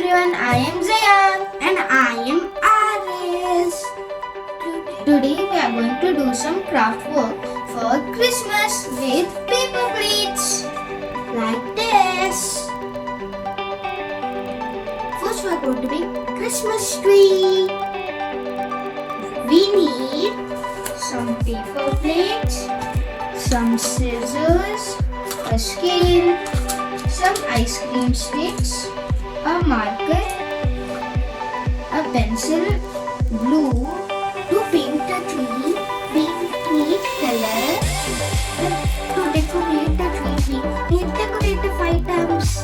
everyone, I am Zayan. And I am Aris. Today we are going to do some craft work for Christmas with paper plates. Like this. First we are going to make a Christmas tree. We need Some paper plates, some scissors, a scale, some ice cream sticks, a marker, a pencil, glue, to paint the tree. We need color. To decorate the tree, we need decorative items.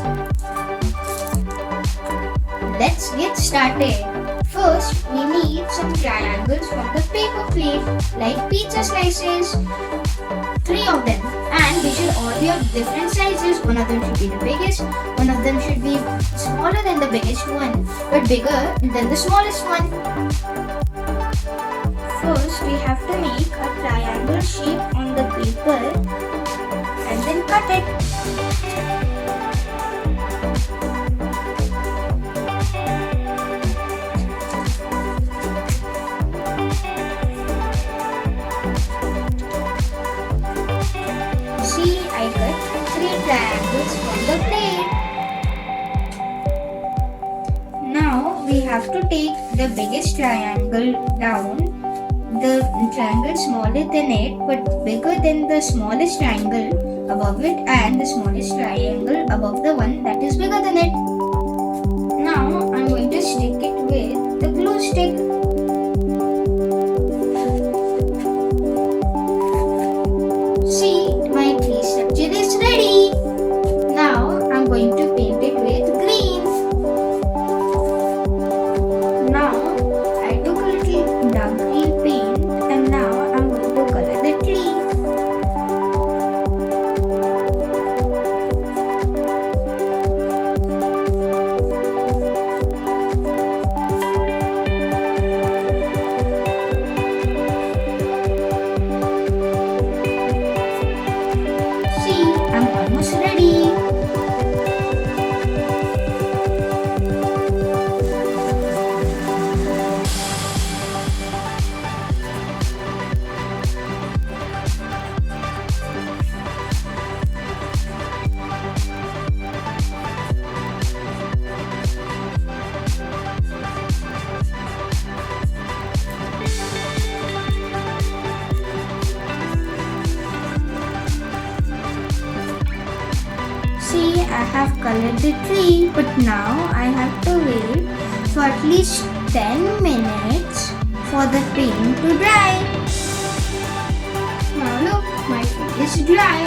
Let's get started. First, we need some triangles from the paper plate, like pizza slices, 3 of them, and they should all be of different sizes. One of them should be the biggest, one of them should be smaller than the biggest one, but bigger than the smallest one. First, we have to make a triangle shape on the paper and then cut it. See, I cut 3 triangles from the plate. Now we have to take the biggest triangle down, the triangle smaller than it but bigger than the smallest triangle above it, and the smallest triangle above the one that is bigger than it. Now I'm going to stick it with the glue stick. See, my tree structure is ready. Now I'm going to paint it with green. Now I took a little dark green paint and now I'm going to color the tree. See, I'm almost ready. See, I have colored the tree, but now I have to wait for at least 10 minutes for the paint to dry. Now look, my tree is dry.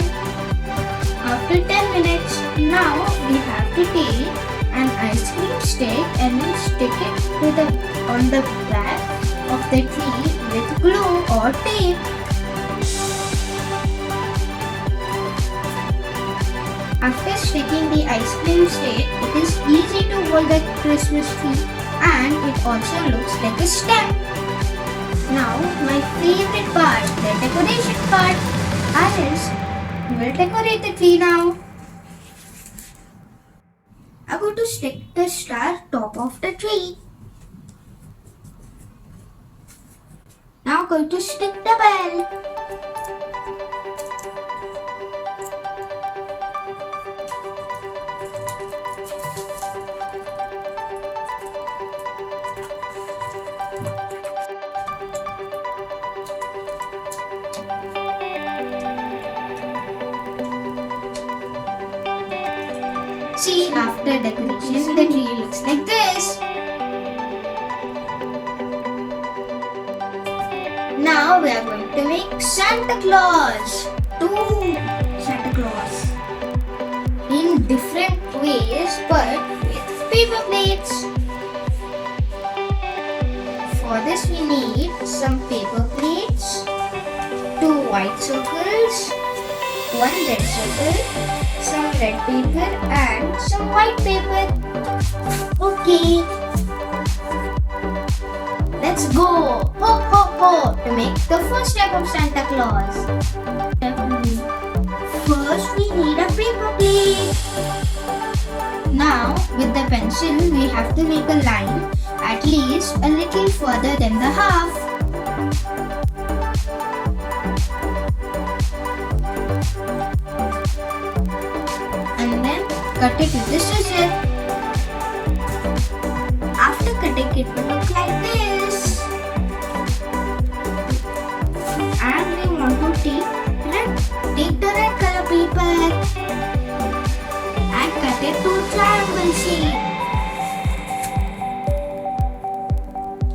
After 10 minutes, now we have to take an ice cream stick and then stick it on the back of the tree with glue or tape. After sticking the ice cream stick, it is easy to hold the Christmas tree and it also looks like a stem. Now, my favorite part, the decoration part. Alice, we will decorate the tree now. I'm going to stick the star top of the tree. Now I'm going to stick the bell. See, after decoration, the tree looks like this. Now we are going to make Santa Claus. 2 Santa Claus. In different ways, but with paper plates. For this we need some paper plates, 2 white circles, 1 red circle, some red paper and some white paper. Okay. Let's go! Ho ho ho! To make the first step of Santa Claus. First we need a paper plate. Now with the pencil we have to make a line at least a little further than the half. And then cut it with the scissors. After cutting it will look like this. And we want to take the red color paper and cut it to triangle shape.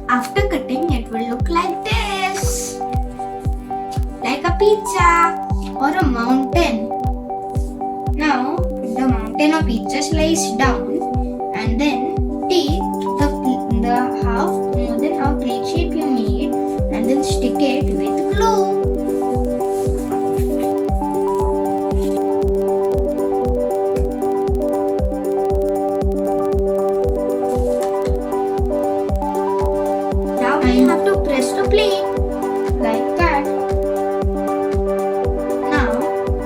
After cutting it will look like this. Like a pizza or a mountain. Now put the mountain or pizza slice down and then take the more than half plate shape you made and then stick it with glue. Now we have to press the plate. Like that. Now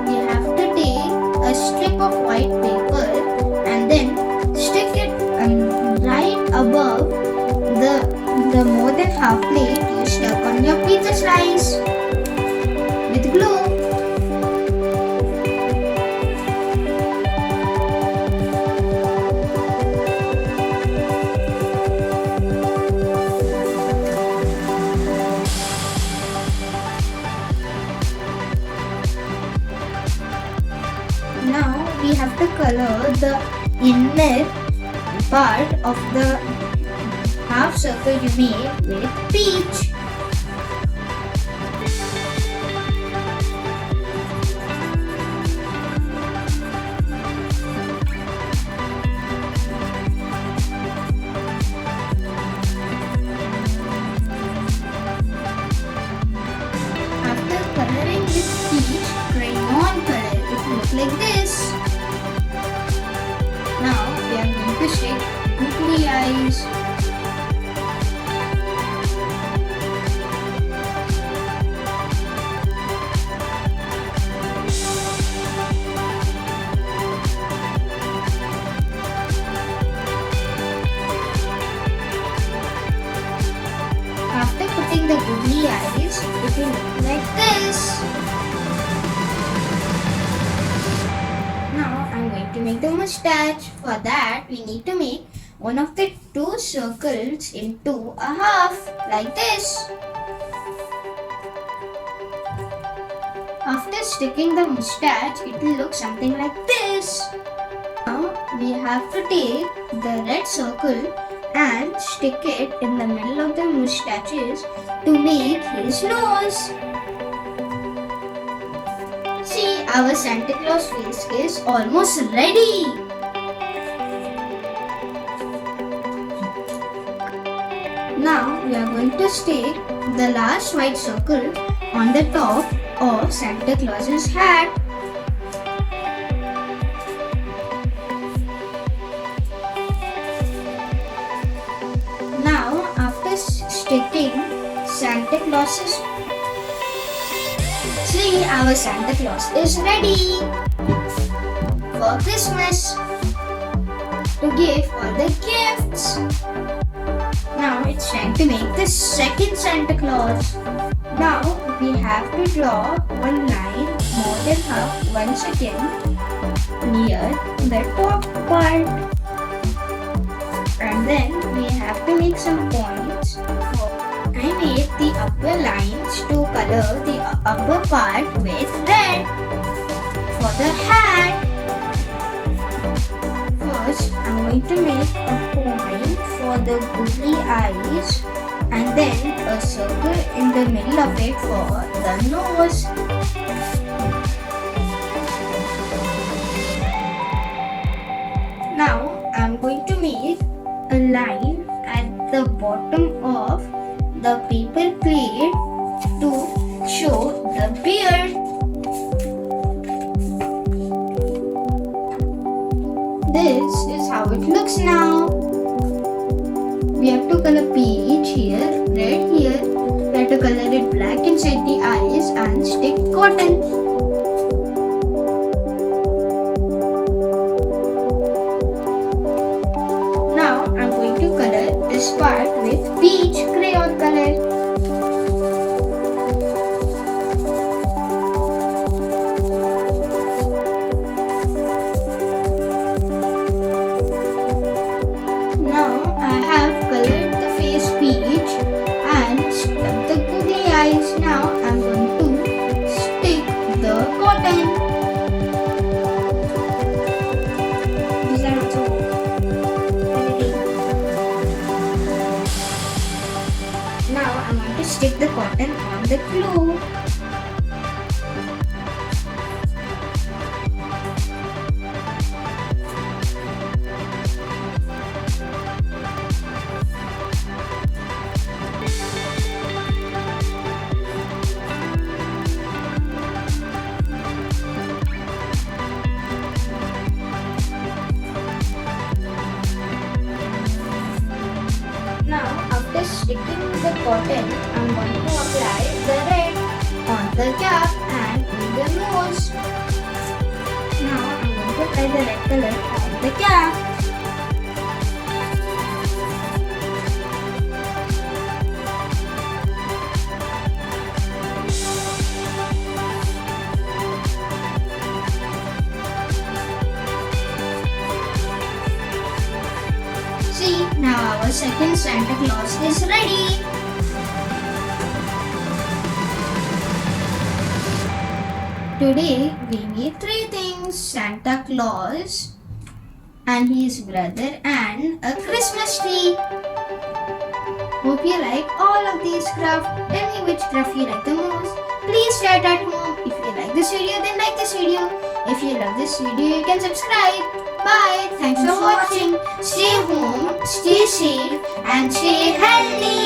we have to take a strip of white paper and then stick it right above the more than half plate you stuck on your pizza slice with glue. Now we have to color the inner part of the half circle you made with peach. After coloring with peach crayon color, it looks like this. Now we are going to stick googly eyes. After putting the googly eyes, it will look like this. Now I'm going to make the mustache. For that we need to make one of the two circles into a half like this. After sticking the mustache, it will look something like this. Now we have to take the red circle and stick it in the middle of the mustaches to make his nose. See, our Santa Claus face is almost ready. Now we are going to stick the last white circle on the top of Santa Claus's hat. Now after sticking Santa Claus's, see, our Santa Claus is ready for Christmas to give all the gifts. Now it's time to make the second Santa Claus. Now we have to draw one line more than half once again near the top part. And then we have to make some points. I made the upper lines to color the upper part with red. For the hat, first I'm going to make a point for the googly eyes and then a circle in the middle of it for the nose. Now I'm going to make a line at the bottom of the paper plate to show the beard. This is how it looks now. We have to color peach here, red here. We have to color it black inside the eyes and stick cotton. with peach crayon color. Now I have colored the face peach and stuck the googly eyes. Now I'm going to stick the cotton. These are also ready. Now I'm going to stick the cotton on the glue. Now, after sticking the cotton, I'm going to apply the red on the cap and on the nose. Now, I'm going to apply the red color on the cap. See, now our second Santa Claus is ready. Today we made three things: Santa Claus and his brother and a Christmas tree. Hope you like all of these crafts. Tell me which craft you like the most. Please try it at home. If you like this video, then like this video. If you love this video, you can subscribe. Bye. Thanks for watching. Stay home, stay safe, and stay healthy.